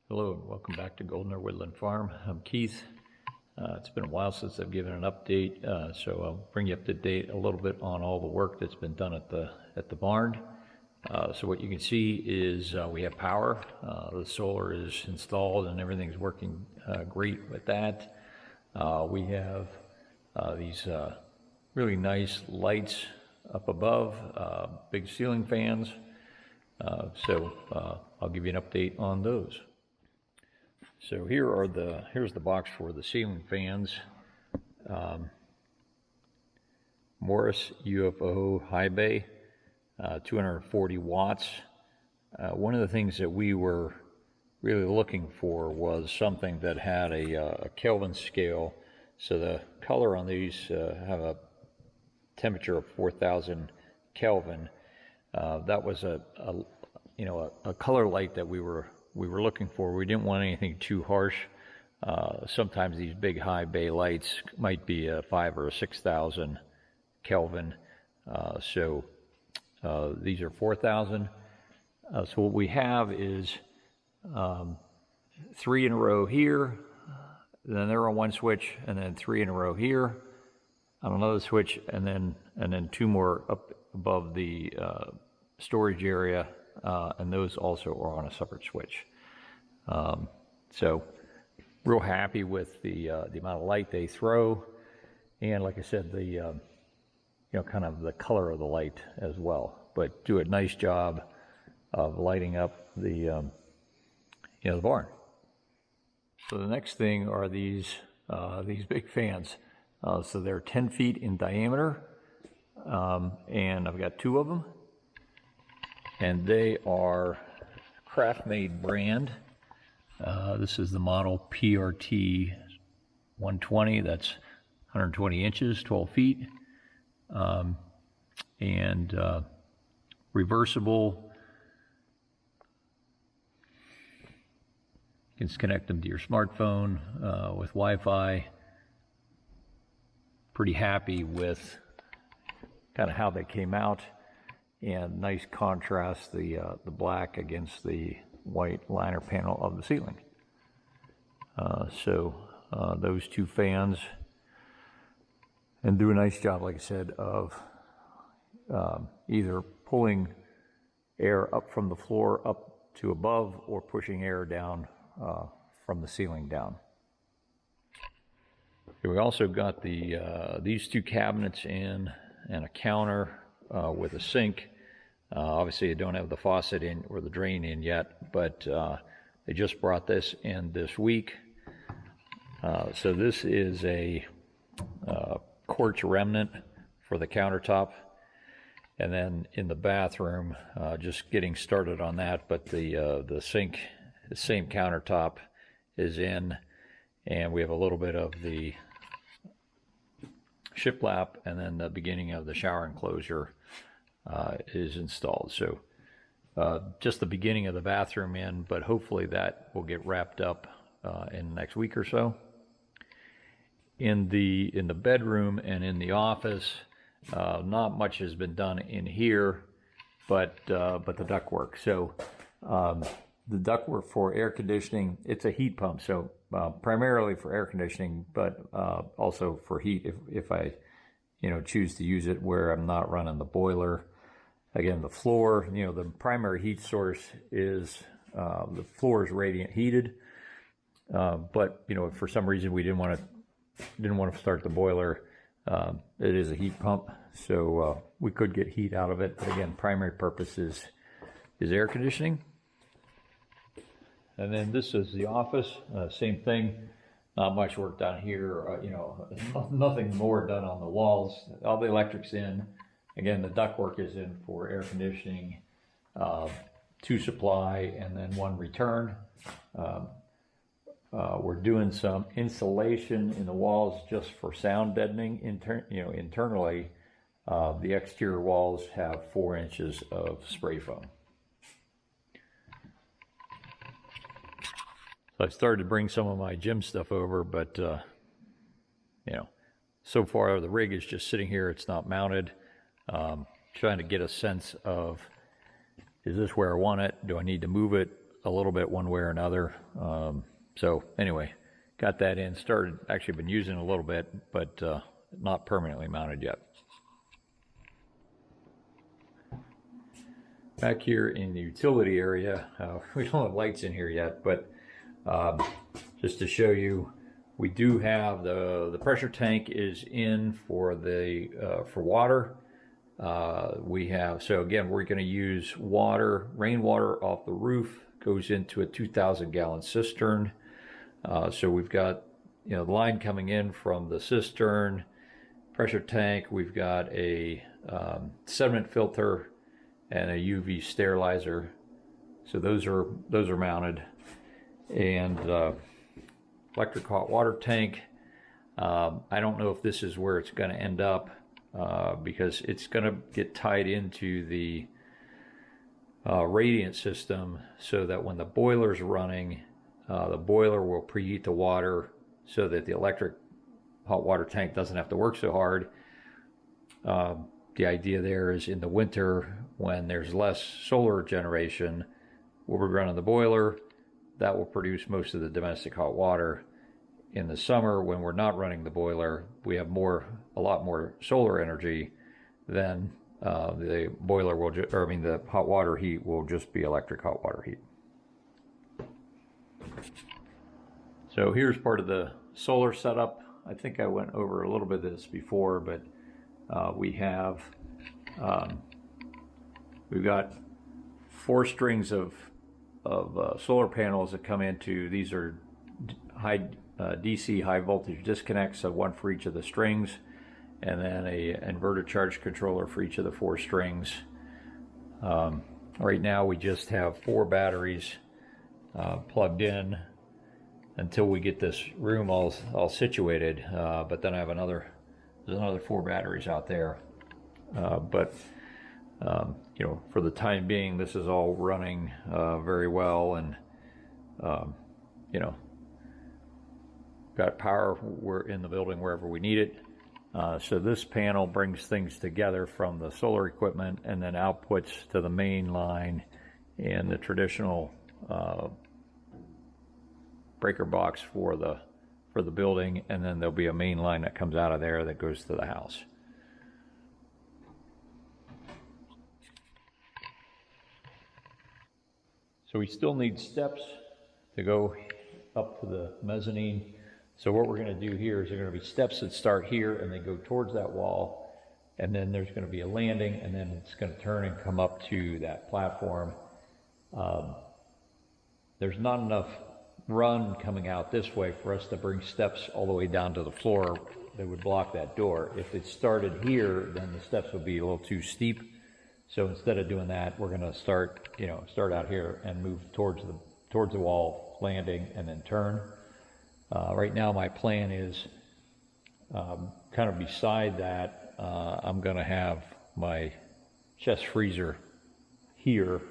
Hello and welcome back to Goldener Woodland Farm. I'm Keith. It's been a while since I've given an update, so I'll bring you up to date a little bit on all the work that's been done at the barn. So what you can see is we have power. The solar is installed and everything's working great with that. We have these really nice lights up above, big ceiling fans. So I'll give you an update on those. So here's the box for the ceiling fans. Morris UFO High Bay, 240 watts. One of the things that we were really looking for was something that had a Kelvin scale. So the color on these have a temperature of 4,000 Kelvin. That was a color light that we were looking for. We didn't want anything too harsh. Sometimes these big high bay lights might be a 5,000 or a 6,000 Kelvin. So these are 4,000. So what we have is 3 in a row here, then they're on one switch, and then 3 in a row here on another switch, and then 2 more up above the storage area. And those also are on a separate switch. So real happy with the amount of light they throw, and like I said, the kind of the color of the light as well. But do a nice job of lighting up the the barn. So the next thing are these big fans. So they're 10 feet in diameter, and I've got 2 of them. And they are Craft-Made brand. This is the model PRT 120. That's 120 inches, 12 feet. And reversible. You can connect them to your smartphone with Wi-Fi. Pretty happy with kind of how they came out. And nice contrast, the black against the white liner panel of the ceiling. So those 2 fans, and do a nice job, like I said, of either pulling air up from the floor up to above, or pushing air down from the ceiling down. We also got these 2 cabinets in, and a counter with a sink. Obviously, I don't have the faucet in or the drain in yet, but they just brought this in this week. So this is a quartz remnant for the countertop, and then in the bathroom, just getting started on that. But the sink, the same countertop, is in, and we have a little bit of the shiplap, and then the beginning of the shower enclosure is installed. So just the beginning of the bathroom in, but hopefully that will get wrapped up in the next week or so. In the bedroom and in the office, not much has been done in here, but the ductwork. So the ductwork for air conditioning, it's a heat pump, so primarily for air conditioning, but also for heat if I choose to use it where I'm not running the boiler. Again, the floor, the primary heat source is the floor is radiant heated, but if for some reason we didn't want to start the boiler, it is a heat pump, so we could get heat out of it. But again, primary purpose is air conditioning. And then this is the office, same thing. Not much work done here, nothing more done on the walls. All the electric's in. Again, the ductwork is in for air conditioning, 2 supply, and then 1 return. We're doing some insulation in the walls just for sound deadening. Internally, the exterior walls have 4 inches of spray foam. So I've started to bring some of my gym stuff over, but so far the rig is just sitting here. It's not mounted. Trying to get a sense of, is this where I want it? Do I need to move it? a little bit one way or another. So anyway, got that in, actually been using it a little bit, but not permanently mounted yet. Back here in the utility area, we don't have lights in here yet, but just to show you, we do have the pressure tank is in for for water. So again, we're going to use rainwater off the roof, goes into a 2,000 gallon cistern. So we've got, the line coming in from the cistern, pressure tank. We've got a sediment filter and a UV sterilizer. So those are mounted, and electric hot water tank. I don't know if this is where it's going to end up, because it's going to get tied into the radiant system, so that when the boiler's running, the boiler will preheat the water so that the electric hot water tank doesn't have to work so hard. The idea there is in the winter, when there's less solar generation, we'll be running the boiler. That will produce most of the domestic hot water. In the summer, when we're not running the boiler, we have a lot more solar energy. Then the boiler the hot water heat will just be electric hot water heat. So here's part of the solar setup. I think I went over a little bit of this before, but we've got 4 strings of solar panels that come into. These are DC high voltage disconnects, so one for each of the strings, and then a inverter charge controller for each of the 4 strings. Right now we just have 4 batteries plugged in until we get this room all situated, but then I have there's another 4 batteries out there. For the time being, this is all running very well, and got power. We're in the building wherever we need it. So this panel brings things together from the solar equipment, and then outputs to the main line and the traditional breaker box for the building, and then there'll be a main line that comes out of there that goes to the house. So we still need steps to go up to the mezzanine. So what we're going to do here is there are going to be steps that start here and they go towards that wall, and then there's going to be a landing, and then it's going to turn and come up to that platform. There's not enough run coming out this way for us to bring steps all the way down to the floor that would block that door. If it started here, then the steps would be a little too steep. So instead of doing that, we're going to start out here and move towards the wall, landing, and then turn. Right now, my plan is kind of beside that. I'm going to have my chest freezer here.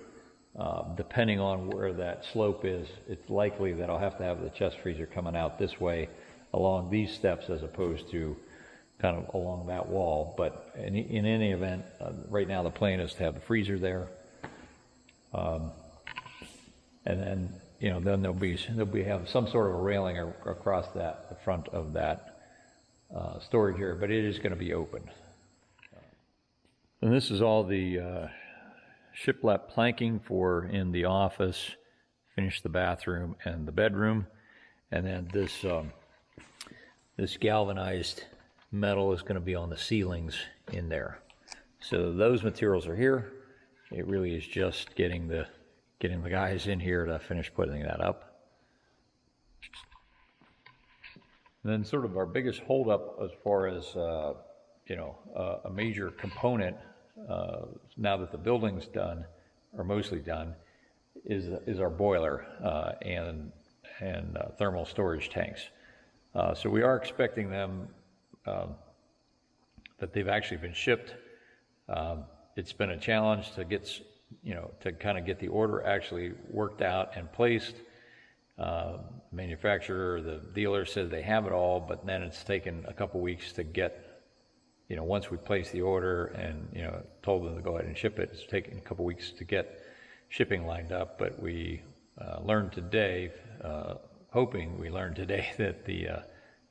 Depending on where that slope is, it's likely that I'll have to have the chest freezer coming out this way along these steps as opposed to kind of along that wall. But in any event, right now the plan is to have the freezer there, and then then there'll have some sort of a railing across the front of that storage area, but it is going to be open. And this is all the shiplap planking for in the office, finish the bathroom and the bedroom, and then this galvanized metal is going to be on the ceilings in there. So those materials are here. It really is just getting the guys in here to finish putting that up. And then sort of our biggest holdup as far as a major component now that the building's done, or mostly done, is our boiler and thermal storage tanks. So we are expecting them, that they've actually been shipped. It's been a challenge to get the order actually worked out and placed. Manufacturer, the dealer says they have it all, but then it's taken a couple weeks to get, once we place the order and, told them to go ahead and ship it, it's taken a couple weeks to get shipping lined up, but we learned today, hoping we learned today that the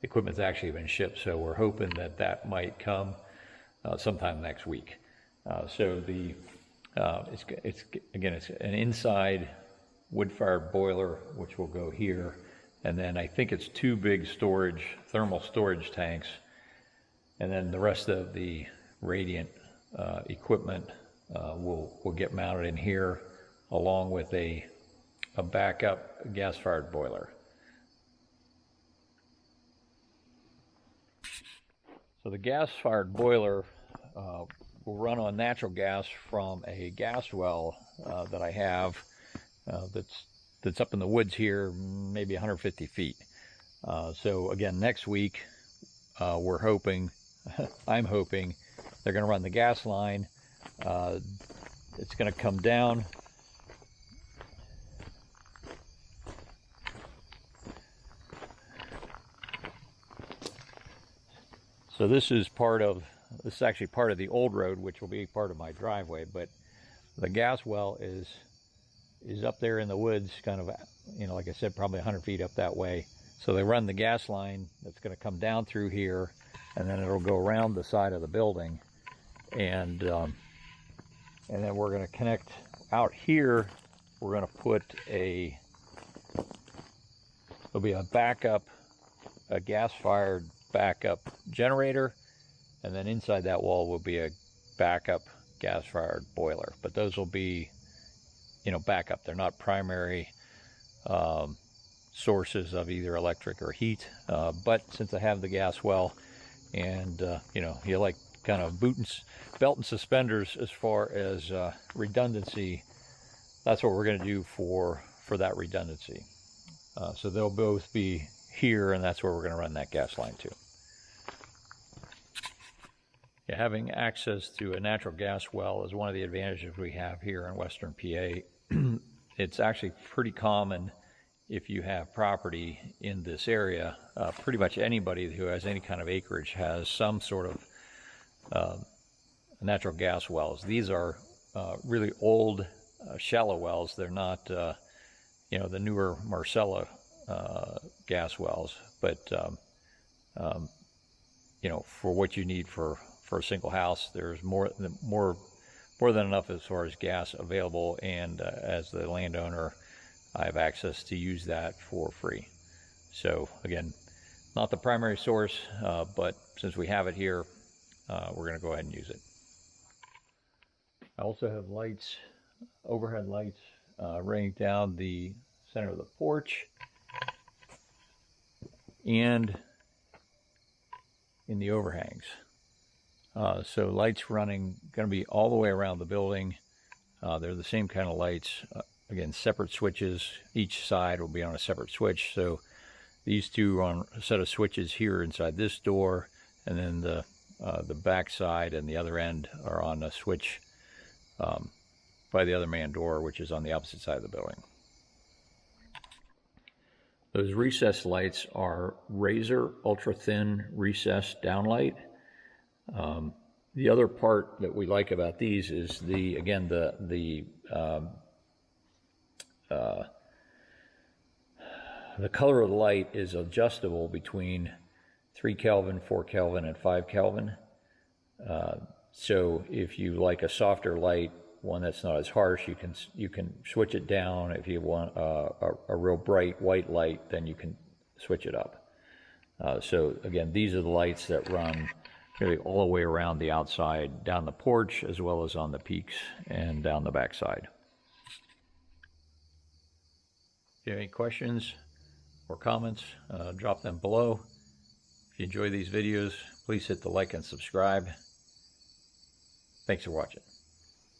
equipment's actually been shipped. So we're hoping that that might come sometime next week. So it's an inside wood-fired boiler, which will go here, and then I think it's 2 big thermal storage tanks, and then the rest of the radiant equipment will get mounted in here, along with a backup gas-fired boiler. So the gas-fired boiler will run on natural gas from a gas well that I have that's up in the woods here, maybe 150 feet. So again, next week we're hoping, I'm hoping, they're going to run the gas line. It's going to come down. So this is actually part of the old road, which will be part of my driveway, but the gas well is up there in the woods, kind of, like I said, probably 100 feet up that way. So they run the gas line that's going to come down through here, and then it'll go around the side of the building, and then we're going to connect out here. We're going to put there'll be a gas-fired backup generator, and then inside that wall will be a backup gas-fired boiler. But those will be, backup. They're not primary sources of either electric or heat. But since I have the gas well, and you like kind of belt and suspenders as far as redundancy, that's what we're going to do for that redundancy. So they'll both be here, and that's where we're going to run that gas line to. Yeah, having access to a natural gas well is one of the advantages we have here in Western PA. It's actually pretty common if you have property in this area. Pretty much anybody who has any kind of acreage has some sort of natural gas wells. These are really old, shallow wells. They're not, the newer Marcella gas wells, but for what you need for a single house, there's more than enough as far as gas available, and as the landowner, I have access to use that for free. So again, not the primary source, but since we have it here, we're going to go ahead and use it. I also have lights, overhead lights, running down the center of the porch and in the overhangs. So lights running, going to be all the way around the building. They're the same kind of lights. Again, separate switches. Each side will be on a separate switch. So these two are on a set of switches here inside this door, and then the back side and the other end are on a switch by the other man door, which is on the opposite side of the building. Those recessed lights are Razor ultra thin recessed downlight. The other part that we like about these is the color of the light is adjustable between 3 Kelvin, 4 Kelvin, and 5 Kelvin. So if you like a softer light, one that's not as harsh, you can switch it down. If you want a real bright white light, then you can switch it up. So again, these are the lights that run really all the way around the outside, down the porch, as well as on the peaks and down the back side. If you have any questions or comments, drop them below. If you enjoy these videos, please hit the like and subscribe. Thanks for watching.